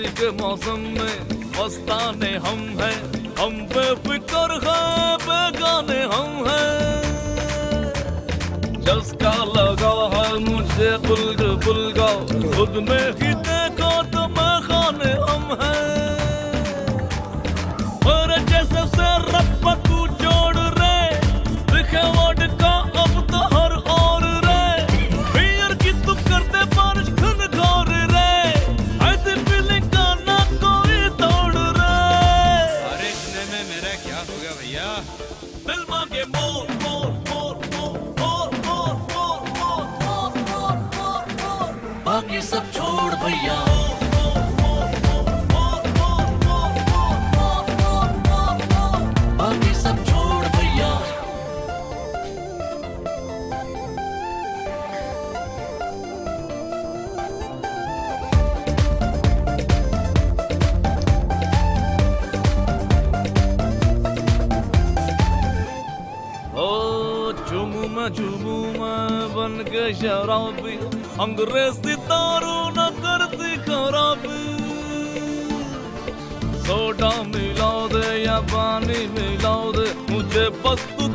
सर्दी के मौसम में मस्ताने हम हैं, हम बेफिक्र हैं, बेगाने हम हैं। चस्का लगा है मुझे बुलगा, खुद में ही देखो तो मैं खाने हम हैं। और जैसे से रब तू जोड़ रे, दिखे वर्ड का अब तो हर और रे। बियर की तू करते बारिश खन घोर रे, ऐसी फीलिंग का ना कोई तोड़ रे। अरे इतने में मेरा क्या हो गया भैया? दिल मांगे मोर मोर मोर मोर मोर मोर मोर मोर मोर मोर मोर, बाकी सब छोड़ भैया। बाकी सब छोड़ भैया। ओ झूमू मैं बन के शराबी, अंग्रेजी दारू न करती खराबी। सोडा मिला दे या पानी मिला दे, मुझे बस तू